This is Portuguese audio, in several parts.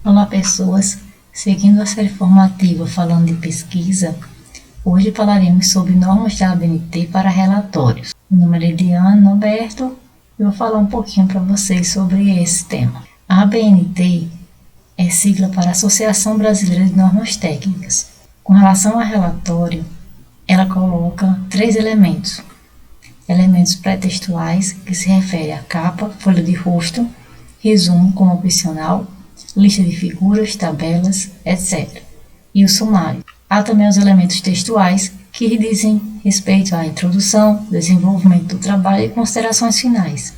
Olá pessoas, seguindo a série formativa falando de pesquisa, hoje falaremos sobre normas da ABNT para relatórios. Meu nome é Lidiane Norberto e vou falar um pouquinho para vocês sobre esse tema. A ABNT é sigla para Associação Brasileira de Normas Técnicas. Com relação a relatório, ela coloca 3 elementos. Elementos pré-textuais, que se refere à capa, folha de rosto, resumo como opcional, lista de figuras, tabelas, etc. E o sumário. Há também os elementos textuais, que dizem respeito à introdução, desenvolvimento do trabalho e considerações finais.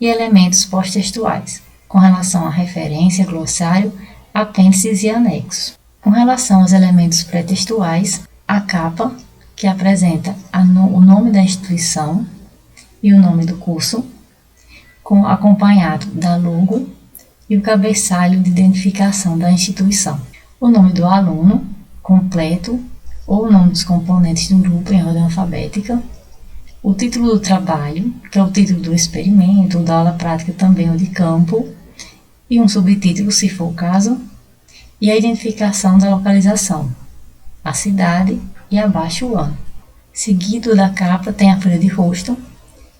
E elementos pós-textuais, com relação à referência, glossário, apêndices e anexos. Com relação aos elementos pré-textuais, a capa, que apresenta o nome da instituição e o nome do curso, acompanhado da logo e o cabeçalho de identificação da instituição. O nome do aluno completo ou o nome dos componentes do grupo em ordem alfabética. O título do trabalho, que é o título do experimento, da aula prática também ou de campo, e um subtítulo, se for o caso, e a identificação da localização, a cidade e abaixo o ano. Seguido da capa tem a folha de rosto,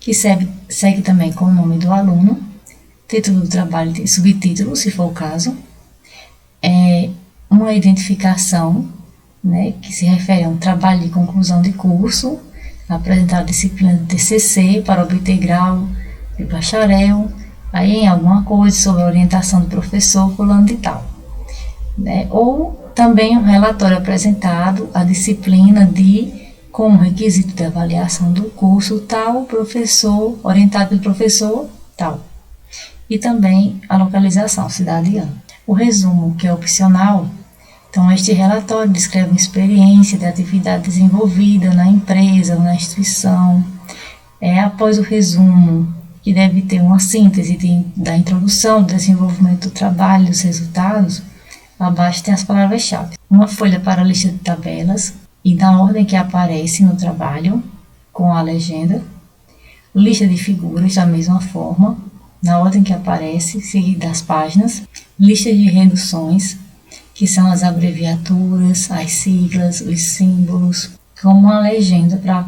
que segue também com o nome do aluno, título do trabalho e subtítulo, se for o caso, uma identificação, que se refere a um trabalho de conclusão de curso, apresentar a disciplina de TCC para obter grau de bacharel, aí em alguma coisa sobre a orientação do professor fulano de tal. Ou também um relatório apresentado a disciplina como requisito de avaliação do curso tal, professor, orientado pelo professor tal. E também a localização, cidade e ano. O resumo, que é opcional, então este relatório descreve uma experiência de atividade desenvolvida na empresa ou na instituição. Após o resumo, que deve ter uma síntese da introdução, do desenvolvimento do trabalho, dos resultados, abaixo tem as palavras-chave. Uma folha para a lista de tabelas, e na ordem que aparece no trabalho, com a legenda. Lista de figuras, da mesma forma, na ordem que aparece, seguida das páginas. Lista de reduções, que são as abreviaturas, as siglas, os símbolos, com uma legenda para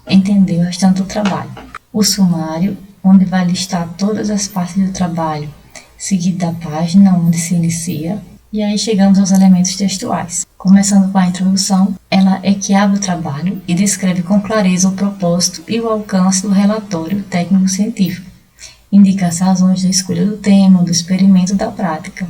entender o restante do trabalho. O sumário, onde vai listar todas as partes do trabalho, seguido da página onde se inicia. E aí chegamos aos elementos textuais. Começando com a introdução, ela é que abre o trabalho e descreve com clareza o propósito e o alcance do relatório técnico-científico. Indica as razões da escolha do tema, do experimento e da prática.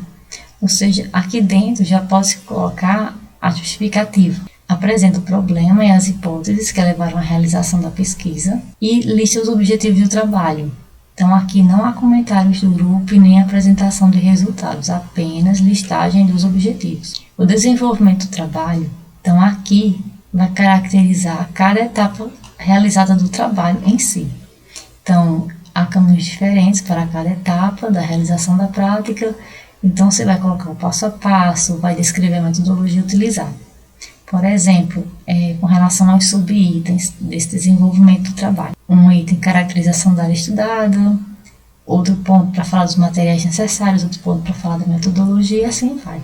Ou seja, aqui dentro já pode-se colocar a justificativa. Apresenta o problema e as hipóteses que levaram à realização da pesquisa e lista os objetivos do trabalho. Então, aqui não há comentários do grupo e nem apresentação de resultados, apenas listagem dos objetivos. O desenvolvimento do trabalho, então aqui vai caracterizar cada etapa realizada do trabalho em si. Então, há caminhos diferentes para cada etapa da realização da prática, então você vai colocar o passo a passo, vai descrever a metodologia utilizada. Por exemplo, com relação aos subitens desse desenvolvimento do trabalho. Um item, caracterização da área estudada, outro ponto para falar dos materiais necessários, outro ponto para falar da metodologia, e assim vai,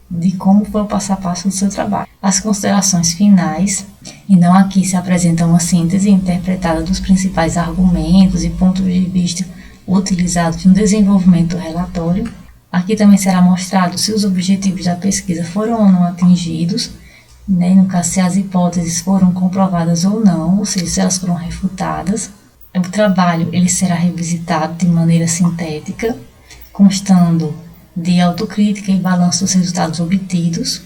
de como foi o passo a passo do seu trabalho. As considerações finais, então aqui se apresenta uma síntese interpretada dos principais argumentos e pontos de vista utilizados no desenvolvimento do relatório. Aqui também será mostrado se os objetivos da pesquisa foram ou não atingidos, no caso, se as hipóteses foram comprovadas ou não, ou seja, se elas foram refutadas. O trabalho ele será revisitado de maneira sintética, constando de autocrítica e balanço dos resultados obtidos,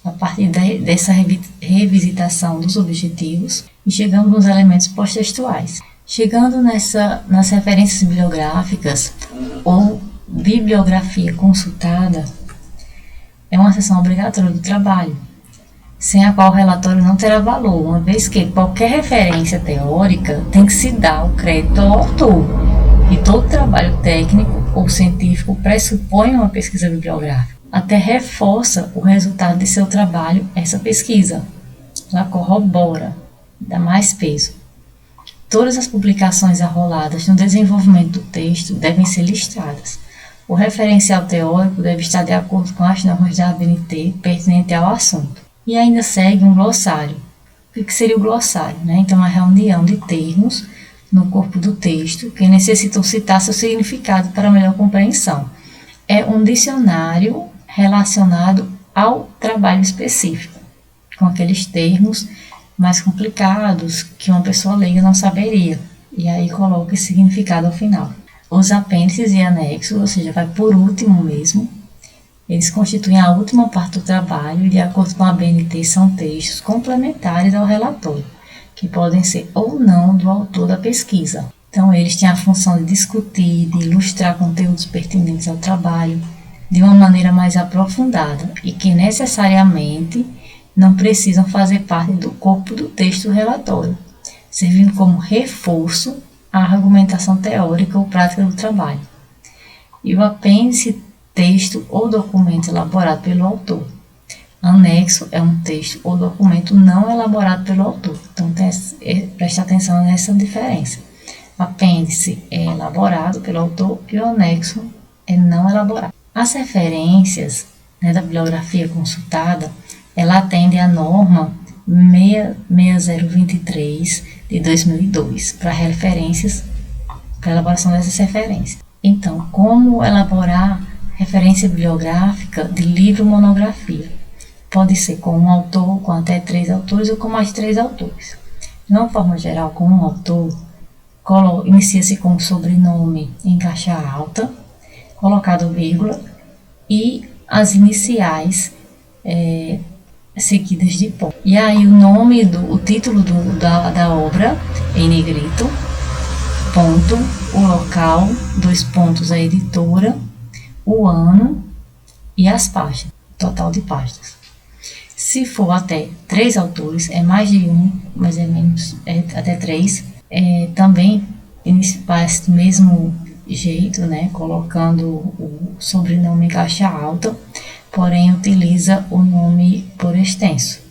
a partir dessa revisitação dos objetivos, e chegamos nos elementos pós-textuais. Chegando nas referências bibliográficas ou bibliografia consultada, é uma seção obrigatória do trabalho, sem a qual o relatório não terá valor, uma vez que qualquer referência teórica tem que se dar o crédito ao autor, e todo trabalho técnico ou científico pressupõe uma pesquisa bibliográfica. Até reforça o resultado de seu trabalho essa pesquisa, já corrobora, dá mais peso. Todas as publicações arroladas no desenvolvimento do texto devem ser listadas, O referencial teórico deve estar de acordo com as normas da ABNT pertinente ao assunto. E ainda segue um glossário. O que seria o glossário? Então, uma reunião de termos no corpo do texto que necessitam citar seu significado para melhor compreensão. É um dicionário relacionado ao trabalho específico, com aqueles termos mais complicados que uma pessoa leiga não saberia. E aí coloca esse significado ao final. Os apêndices e anexos, ou seja, vai por último mesmo, eles constituem a última parte do trabalho e, de acordo com a ABNT, são textos complementares ao relatório, que podem ser ou não do autor da pesquisa. Então, eles têm a função de discutir, de ilustrar conteúdos pertinentes ao trabalho de uma maneira mais aprofundada e que necessariamente não precisam fazer parte do corpo do texto do relatório, servindo como reforço à argumentação teórica ou prática do trabalho. E o apêndice, texto ou documento elaborado pelo autor. Anexo é um texto ou documento não elaborado pelo autor. Então, preste atenção nessa diferença. Apêndice é elaborado pelo autor e o anexo é não elaborado. As referências da bibliografia consultada, ela atende à norma 66023 de 2002 para referências, para elaboração dessas referências. Então, como elaborar referência bibliográfica de livro monografia? Pode ser com um autor, com até 3 autores ou com mais de 3 autores. De uma forma geral, com um autor, inicia-se com o sobrenome em caixa alta, colocado vírgula, e as iniciais seguidas de ponto. E aí o título da obra em negrito, ponto, o local, 2 pontos, a editora, o ano e as páginas, total de páginas. Se for até 3 autores, é mais de um, mas é menos, até 3, também faz do mesmo jeito, colocando o sobrenome em caixa alta, porém utiliza o nome por extenso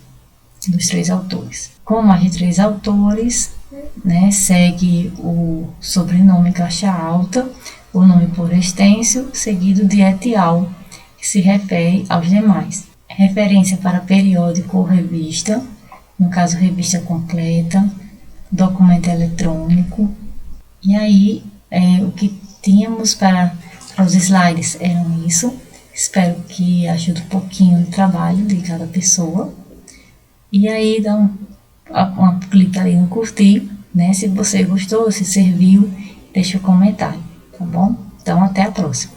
dos 3 autores. Com mais de 3 autores, segue o sobrenome em caixa alta, o nome por extenso, seguido de et al, que se refere aos demais. Referência para periódico ou revista, no caso revista completa, documento eletrônico. E aí, o que tínhamos para os slides eram isso. Espero que ajude um pouquinho no trabalho de cada pessoa. E aí, dá um clique ali no curtir, se você gostou, se serviu, deixa um comentário, tá bom? Então, até a próxima.